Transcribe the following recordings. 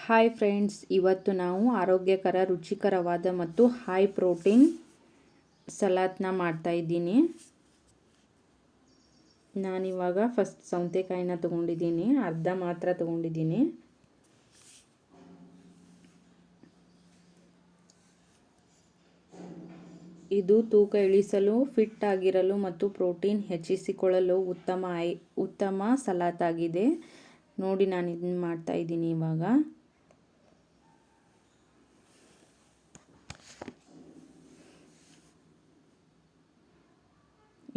Hi friends, ಇವತ್ತು ನಾವು ಆರೋಗ್ಯಕರ ರುಚಿಕರವಾದ ಮತ್ತು ಹೈ ಪ್ರೋಟೀನ್ ಸಲಾಡ್ನ ಮಾಡ್ತಾ ಇದ್ದೀನಿ. ನಾನಿವಾಗ ಫಸ್ಟ್ ಸೌತೆಕಾಯಿನ ತೊಗೊಂಡಿದ್ದೀನಿ, ಅರ್ಧ ಮಾತ್ರ ತೊಗೊಂಡಿದ್ದೀನಿ. ಇದು ತೂಕ ಇಳಿಸಲು, ಫಿಟ್ ಆಗಿರಲು ಮತ್ತು ಪ್ರೋಟೀನ್ ಹೆಚ್ಚಿಸಿಕೊಳ್ಳಲು ಉತ್ತಮ ಸಲಾಡ್ ಆಗಿದೆ. ನೋಡಿ, ನಾನು ಇದನ್ನು ಮಾಡ್ತಾ ಇದ್ದೀನಿ ಇವಾಗ.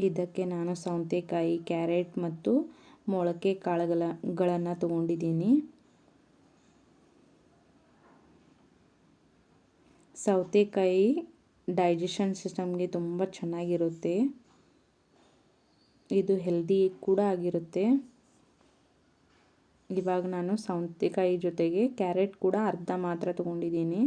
ಇದಕ್ಕೆ ನಾನು ಸೌತೆಕಾಯಿ, ಕ್ಯಾರೆಟ್ ಮತ್ತು ಮೊಳಕೆ ಕಾಳುಗಳನ್ನು ತಗೊಂಡಿದ್ದೀನಿ. ಸೌತೆಕಾಯಿ ಡೈಜೆಷನ್ ಸಿಸ್ಟಮ್ಗೆ ತುಂಬ ಚೆನ್ನಾಗಿರುತ್ತೆ. ಇದು ಹೆಲ್ದಿ ಕೂಡ ಆಗಿರುತ್ತೆ. ಇವಾಗ ನಾನು ಸೌತೆಕಾಯಿ ಜೊತೆಗೆ ಕ್ಯಾರೆಟ್ ಕೂಡ ಅರ್ಧ ಮಾತ್ರ ತಗೊಂಡಿದ್ದೀನಿ.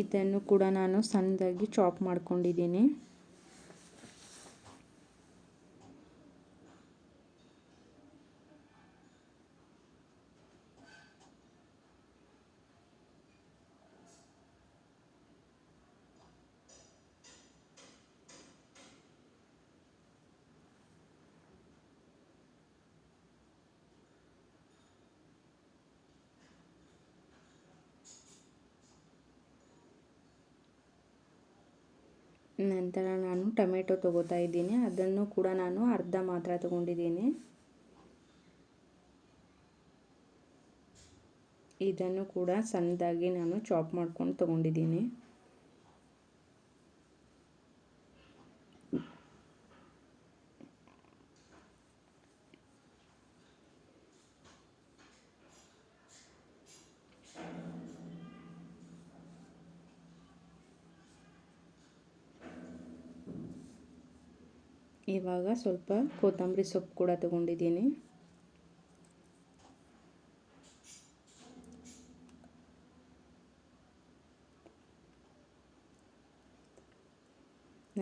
ಇದನ್ನು ಕೂಡ ನಾನು ಸಣ್ಣದಾಗಿ ಚಾಪ್ ಮಾಡ್ಕೊಂಡಿದ್ದೀನಿ. ನಂತರ ನಾನು ಟೊಮೆಟೊ ತಗೋತಾ ಇದ್ದೀನಿ. ಅದನ್ನು ಕೂಡ ನಾನು ಅರ್ಧ ಮಾತ್ರ ತಗೊಂಡಿದ್ದೀನಿ. ಇದನ್ನು ಕೂಡ ಸಣ್ಣದಾಗಿ ನಾನು ಚಾಪ್ ಮಾಡ್ಕೊಂಡು ತಗೊಂಡಿದ್ದೀನಿ. ಇವಾಗ ಸ್ವಲ್ಪ ಕೊತ್ತಂಬರಿ ಸೊಪ್ಪು ಕೂಡ ತಗೊಂಡಿದ್ದೀನಿ.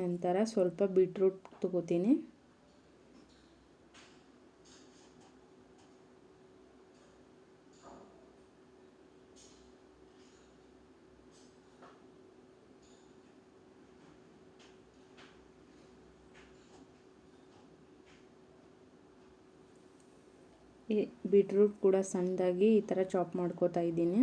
ನಂತರ ಸ್ವಲ್ಪ ಬೀಟ್ರೂಟ್ ತಗೋತೀನಿ. ಬೀಟ್ರೂಟ್ ಕೂಡ ಸಣ್ಣದಾಗಿ ಈ ಥರ ಚಾಪ್ ಮಾಡ್ಕೋತಾ ಇದ್ದೀನಿ.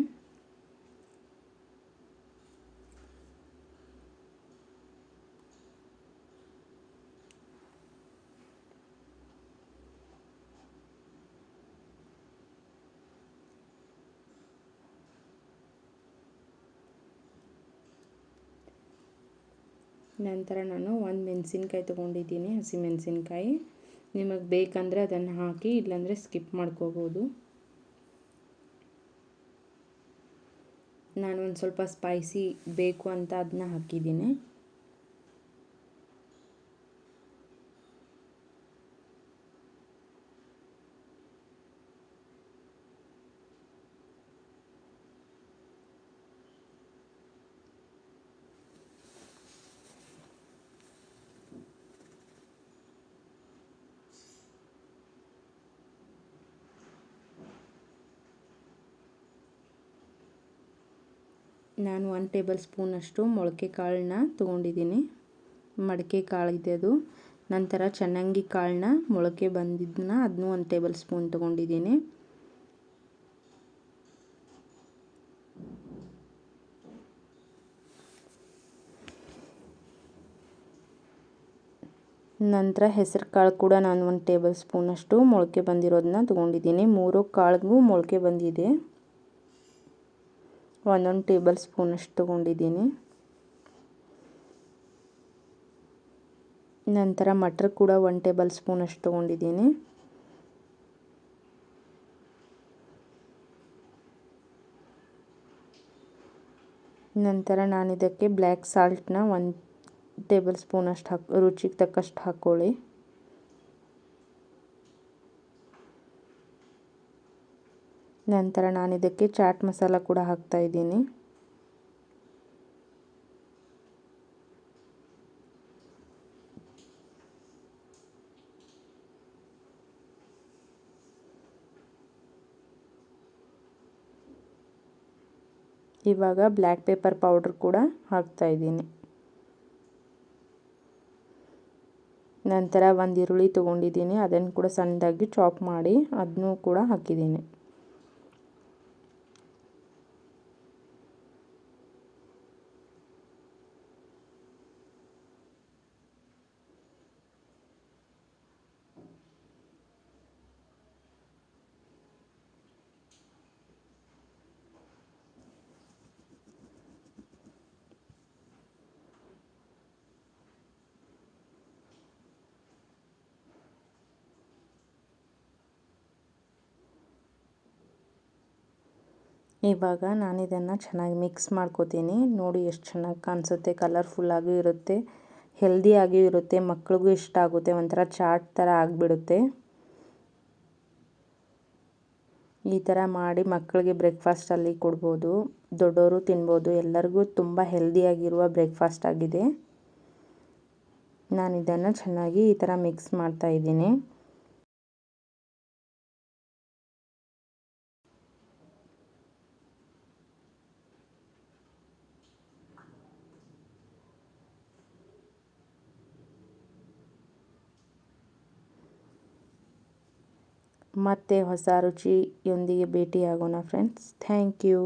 ನಂತರ ನಾನು ಒಂದು ಮೆಣಸಿನ್ಕಾಯಿ ತೊಗೊಂಡಿದ್ದೀನಿ, ಹಸಿಮೆಣಸಿನ್ಕಾಯಿ. ನಿಮಗೆ ಬೇಕಂದರೆ ಅದನ್ನು ಹಾಕಿ, ಇಲ್ಲಾಂದರೆ ಸ್ಕಿಪ್ ಮಾಡ್ಕೋಬೋದು. ನಾನು ಒಂದು ಸ್ವಲ್ಪ ಸ್ಪೈಸಿ ಬೇಕು ಅಂತ ಅದನ್ನ ಹಾಕಿದ್ದೀನಿ. ನಾನು 1 ಟೇಬಲ್ ಸ್ಪೂನಷ್ಟು ಮೊಳಕೆ ಕಾಳನ್ನ ತೊಗೊಂಡಿದ್ದೀನಿ. ಮಡಿಕೆ ಕಾಳಿದೆ ಅದು. ನಂತರ ಚೆನ್ನಾಗಿ ಕಾಳನ್ನ ಮೊಳಕೆ ಬಂದಿದ್ದನ್ನ ಅದನ್ನೂ 1 ಟೇಬಲ್ ಸ್ಪೂನ್ ತೊಗೊಂಡಿದ್ದೀನಿ. ನಂತರ ಹೆಸರು ಕಾಳು ಕೂಡ ನಾನು 1 ಟೇಬಲ್ ಸ್ಪೂನಷ್ಟು ಮೊಳಕೆ ಬಂದಿರೋದನ್ನ ತೊಗೊಂಡಿದ್ದೀನಿ. 3 ಕಾಳಿಗೂ ಮೊಳಕೆ ಬಂದಿದೆ. 1 ಟೇಬಲ್ ಸ್ಪೂನಷ್ಟು ತೊಗೊಂಡಿದ್ದೀನಿ. ನಂತರ ಮಟರ್ ಕೂಡ 1 ಟೇಬಲ್ ಸ್ಪೂನಷ್ಟು ತೊಗೊಂಡಿದ್ದೀನಿ. ನಂತರ ನಾನು ಇದಕ್ಕೆ ಬ್ಲ್ಯಾಕ್ ಸಾಲ್ಟ್ನ 1 ಟೇಬಲ್ ಸ್ಪೂನಷ್ಟು ರುಚಿಗೆ ತಕ್ಕಷ್ಟು ಹಾಕ್ಕೊಳ್ಳಿ. ನಂತರ ನಾನು ಇದಕ್ಕೆ ಚಾಟ್ ಮಸಾಲ ಕೂಡ ಹಾಕ್ತಾಯಿದ್ದೀನಿ. ಇವಾಗ ಬ್ಲ್ಯಾಕ್ ಪೆಪ್ಪರ್ ಪೌಡ್ರ್ ಕೂಡ ಹಾಕ್ತಾಯಿದ್ದೀನಿ. ನಂತರ ಒಂದು ಈರುಳ್ಳಿ ತೊಗೊಂಡಿದ್ದೀನಿ, ಅದನ್ನು ಕೂಡ ಸಣ್ಣದಾಗಿ ಚಾಪ್ ಮಾಡಿ ಅದನ್ನೂ ಕೂಡ ಹಾಕಿದ್ದೀನಿ. ಇವಾಗ ನಾನು ಇದನ್ನು ಚೆನ್ನಾಗಿ ಮಿಕ್ಸ್ ಮಾಡ್ಕೋತೀನಿ. ನೋಡಿ ಎಷ್ಟು ಚೆನ್ನಾಗಿ ಕಾಣಿಸುತ್ತೆ, ಕಲರ್ಫುಲ್ಲಾಗೂ ಇರುತ್ತೆ, ಹೆಲ್ದಿಯಾಗಿಯೂ ಇರುತ್ತೆ, ಮಕ್ಳಿಗೂ ಇಷ್ಟ ಆಗುತ್ತೆ, ಒಂಥರ ಚಾಟ್ ಥರ ಆಗಿಬಿಡುತ್ತೆ. ಈ ಥರ ಮಾಡಿ ಮಕ್ಕಳಿಗೆ ಬ್ರೇಕ್ಫಾಸ್ಟಲ್ಲಿ ಕೊಡ್ಬೋದು, ದೊಡ್ಡವರು ತಿನ್ಬೋದು, ಎಲ್ಲರಿಗೂ ತುಂಬ ಹೆಲ್ದಿಯಾಗಿರುವ ಬ್ರೇಕ್ಫಾಸ್ಟ್ ಆಗಿದೆ. ನಾನು ಇದನ್ನು ಚೆನ್ನಾಗಿ ಈ ಥರ ಮಿಕ್ಸ್ ಮಾಡ್ತಾಯಿದ್ದೀನಿ. ಮತ್ತೆ ಹೊಸ ರುಚಿಯೊಂದಿಗೆ ಭೇಟಿಯಾಗೋಣ ಫ್ರೆಂಡ್ಸ್. Thank you.